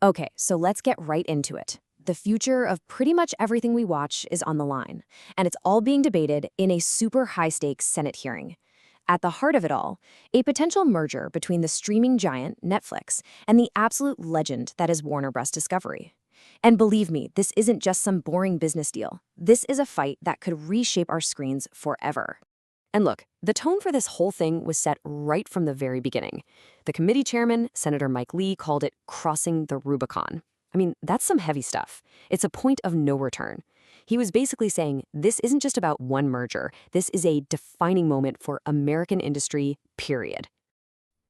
Okay, so let's get right into it. The future of pretty much everything we watch is on the line, and it's all being debated in a super high-stakes Senate hearing. At the heart of it all, a potential merger between the streaming giant, Netflix, and the absolute legend that is Warner Bros. Discovery. And believe me, this isn't just some boring business deal. This is a fight that could reshape our screens forever. And look, the tone for this whole thing was set right from the very beginning. The committee chairman, Senator Mike Lee, called it crossing the Rubicon. I mean, that's some heavy stuff. It's a point of no return. He was basically saying this isn't just about one merger. This is a defining moment for American industry, period.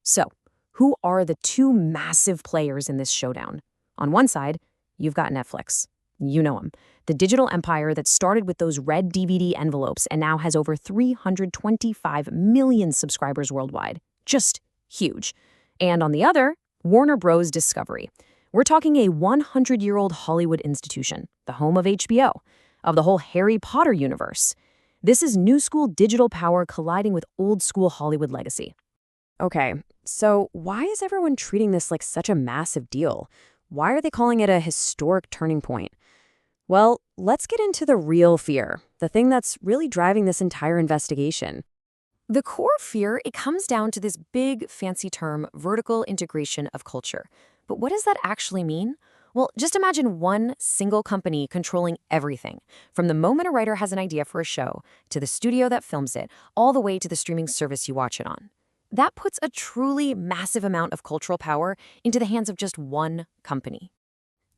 So, who are the two massive players in this showdown? On one side, you've got Netflix. You know them. The digital empire that started with those red DVD envelopes and now has over 325 million subscribers worldwide. Just huge. And on the other, Warner Bros. Discovery. We're talking a 100-year-old Hollywood institution, the home of HBO, of the whole Harry Potter universe. This is new school digital power colliding with old school Hollywood legacy. Okay, so why is everyone treating this like such a massive deal? Why are they calling it a historic turning point? Well, let's get into the real fear, the thing that's really driving this entire investigation. The core fear, it comes down to this big, fancy term, vertical integration of culture. But what does that actually mean? Well, just imagine one single company controlling everything, from the moment a writer has an idea for a show, to the studio that films it, all the way to the streaming service you watch it on. That puts a truly massive amount of cultural power into the hands of just one company.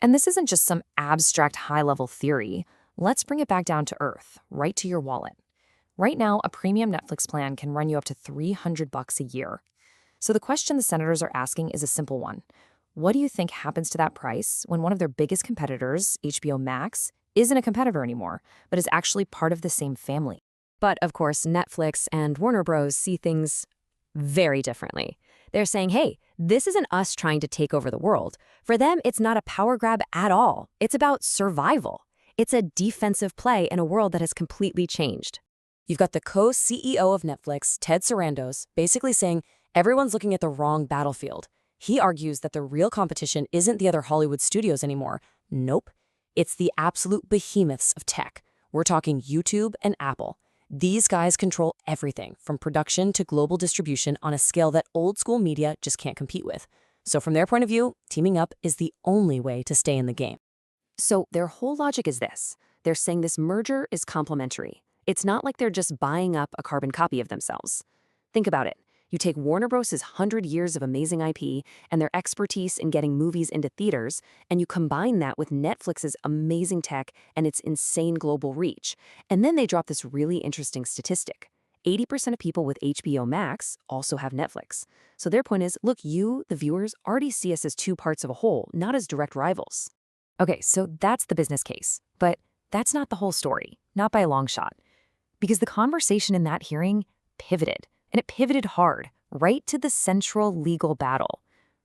And this isn't just some abstract high-level theory. Let's bring it back down to earth, right to your wallet. Right now, a premium Netflix plan can run you up to $300 a year. So the question the senators are asking is a simple one. What do you think happens to that price when one of their biggest competitors, HBO Max, isn't a competitor anymore, but is actually part of the same family? But of course, Netflix and Warner Bros. See things very differently. They're saying, hey, this isn't us trying to take over the world. For them, it's not a power grab at all. It's about survival. It's a defensive play in a world that has completely changed. You've got the co-CEO of Netflix, Ted Sarandos, basically saying everyone's looking at the wrong battlefield. He argues that the real competition isn't the other Hollywood studios anymore. Nope. It's the absolute behemoths of tech. We're talking YouTube and Apple. These guys control everything from production to global distribution on a scale that old school media just can't compete with. So from their point of view, teaming up is the only way to stay in the game. So their whole logic is this. They're saying this merger is complementary. It's not like they're just buying up a carbon copy of themselves. Think about it. You take Warner Bros.' 100 years of amazing IP and their expertise in getting movies into theaters, and you combine that with Netflix's amazing tech and its insane global reach. And then they drop this really interesting statistic. 80% of people with HBO Max also have Netflix. So their point is, look, you, the viewers, already see us as two parts of a whole, not as direct rivals. Okay, so that's the business case. But that's not the whole story, not by a long shot. Because the conversation in that hearing pivoted. And it pivoted hard, right to the central legal battle.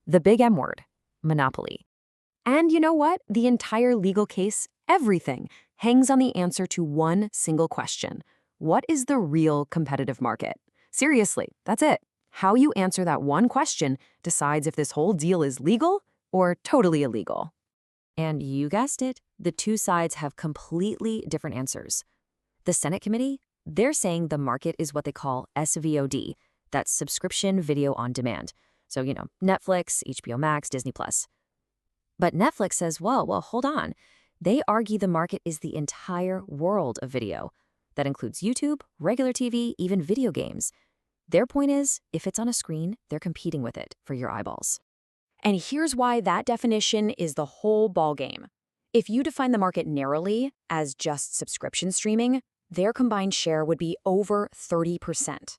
The big M word, monopoly. And you know what? The entire legal case, everything, hangs on the answer to one single question. What is the real competitive market? Seriously, that's it. How you answer that one question decides if this whole deal is legal or totally illegal. And you guessed it, the two sides have completely different answers. The Senate committee, they're saying the market is what they call SVOD, that's subscription video on demand. So, Netflix, HBO Max, Disney+. But Netflix says, well, hold on. They argue the market is the entire world of video. That includes YouTube, regular TV, even video games. Their point is, if it's on a screen, they're competing with it for your eyeballs. And here's why that definition is the whole ballgame. If you define the market narrowly as just subscription streaming, their combined share would be over 30%.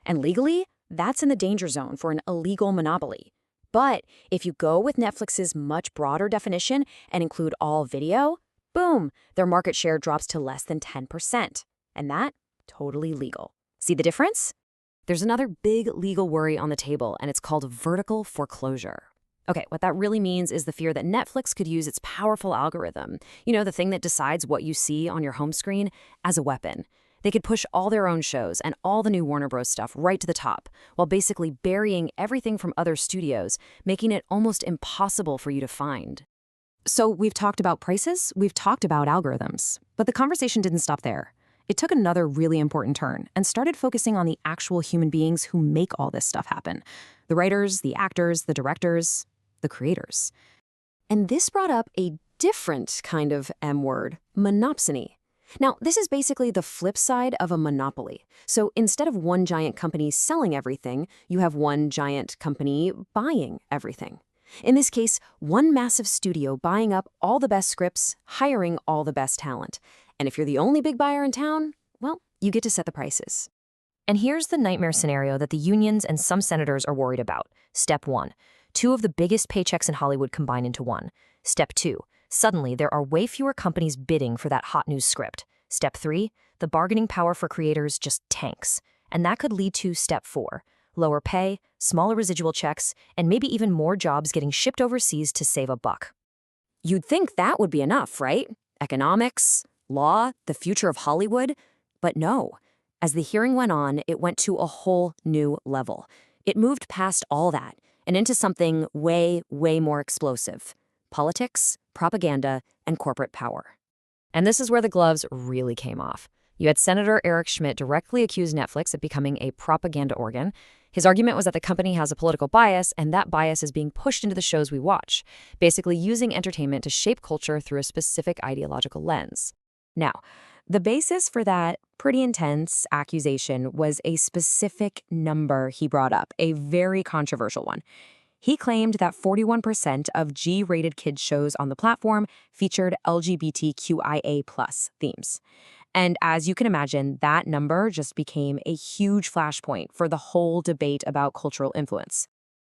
And legally, that's in the danger zone for an illegal monopoly. But if you go with Netflix's much broader definition and include all video, boom, their market share drops to less than 10%. And that, totally legal. See the difference? There's another big legal worry on the table, and it's called vertical foreclosure. Okay, what that really means is the fear that Netflix could use its powerful algorithm, the thing that decides what you see on your home screen, as a weapon. They could push all their own shows and all the new Warner Bros. Stuff right to the top, while basically burying everything from other studios, making it almost impossible for you to find. So we've talked about prices, we've talked about algorithms, but the conversation didn't stop there. It took another really important turn and started focusing on the actual human beings who make all this stuff happen. The writers, the actors, the directors, the creators. And this brought up a different kind of M word, monopsony. Now, this is basically the flip side of a monopoly. So instead of one giant company selling everything, you have one giant company buying everything. In this case, one massive studio buying up all the best scripts, hiring all the best talent. And if you're the only big buyer in town, well, you get to set the prices. And here's the nightmare scenario that the unions and some senators are worried about. Step 1. 2 of the biggest paychecks in Hollywood combine into one. Step 2. Suddenly, there are way fewer companies bidding for that hot news script. Step 3. The bargaining power for creators just tanks. And that could lead to Step 4. Lower pay, smaller residual checks, and maybe even more jobs getting shipped overseas to save a buck. You'd think that would be enough, right? Economics, law, the future of Hollywood. But no. As the hearing went on, it went to a whole new level. It moved past all that and into something way, way more explosive. Politics, propaganda, and corporate power. And this is where the gloves really came off. You had Senator Eric Schmidt directly accuse Netflix of becoming a propaganda organ. His argument was that the company has a political bias, and that bias is being pushed into the shows we watch, basically using entertainment to shape culture through a specific ideological lens. Now, the basis for that pretty intense accusation was a specific number he brought up, a very controversial one. He claimed that 41% of G-rated kids shows on the platform featured LGBTQIA+ themes. And as you can imagine, that number just became a huge flashpoint for the whole debate about cultural influence.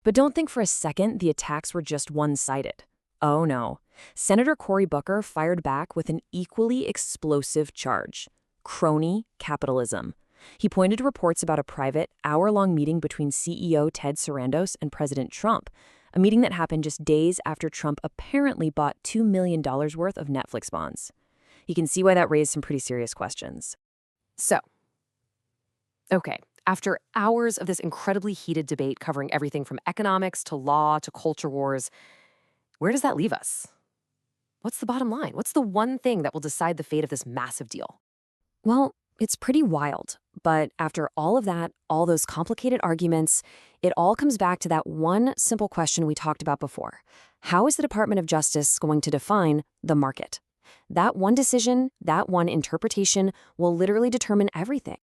But don't think for a second the attacks were just one-sided. Oh no. Senator Cory Booker fired back with an equally explosive charge: crony capitalism. He pointed to reports about a private, hour-long meeting between CEO Ted Sarandos and President Trump, a meeting that happened just days after Trump apparently bought $2 million worth of Netflix bonds. You can see why that raised some pretty serious questions. So, okay, after hours of this incredibly heated debate covering everything from economics to law to culture wars, where does that leave us? What's the bottom line? What's the one thing that will decide the fate of this massive deal? Well, it's pretty wild, but after all of that, all those complicated arguments, it all comes back to that one simple question we talked about before. How is the Department of Justice going to define the market? That one decision, that one interpretation will literally determine everything.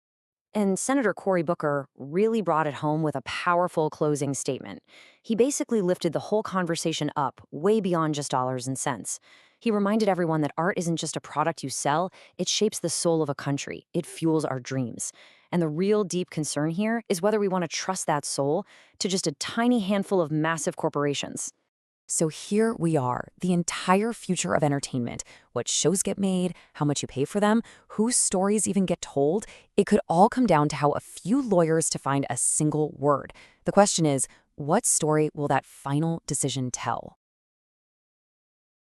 And Senator Cory Booker really brought it home with a powerful closing statement. He basically lifted the whole conversation up way beyond just dollars and cents. He reminded everyone that art isn't just a product you sell, it shapes the soul of a country. It fuels our dreams. And the real deep concern here is whether we want to trust that soul to just a tiny handful of massive corporations. So here we are, the entire future of entertainment. What shows get made, how much you pay for them, whose stories even get told. It could all come down to how a few lawyers to find a single word. The question is, what story will that final decision tell?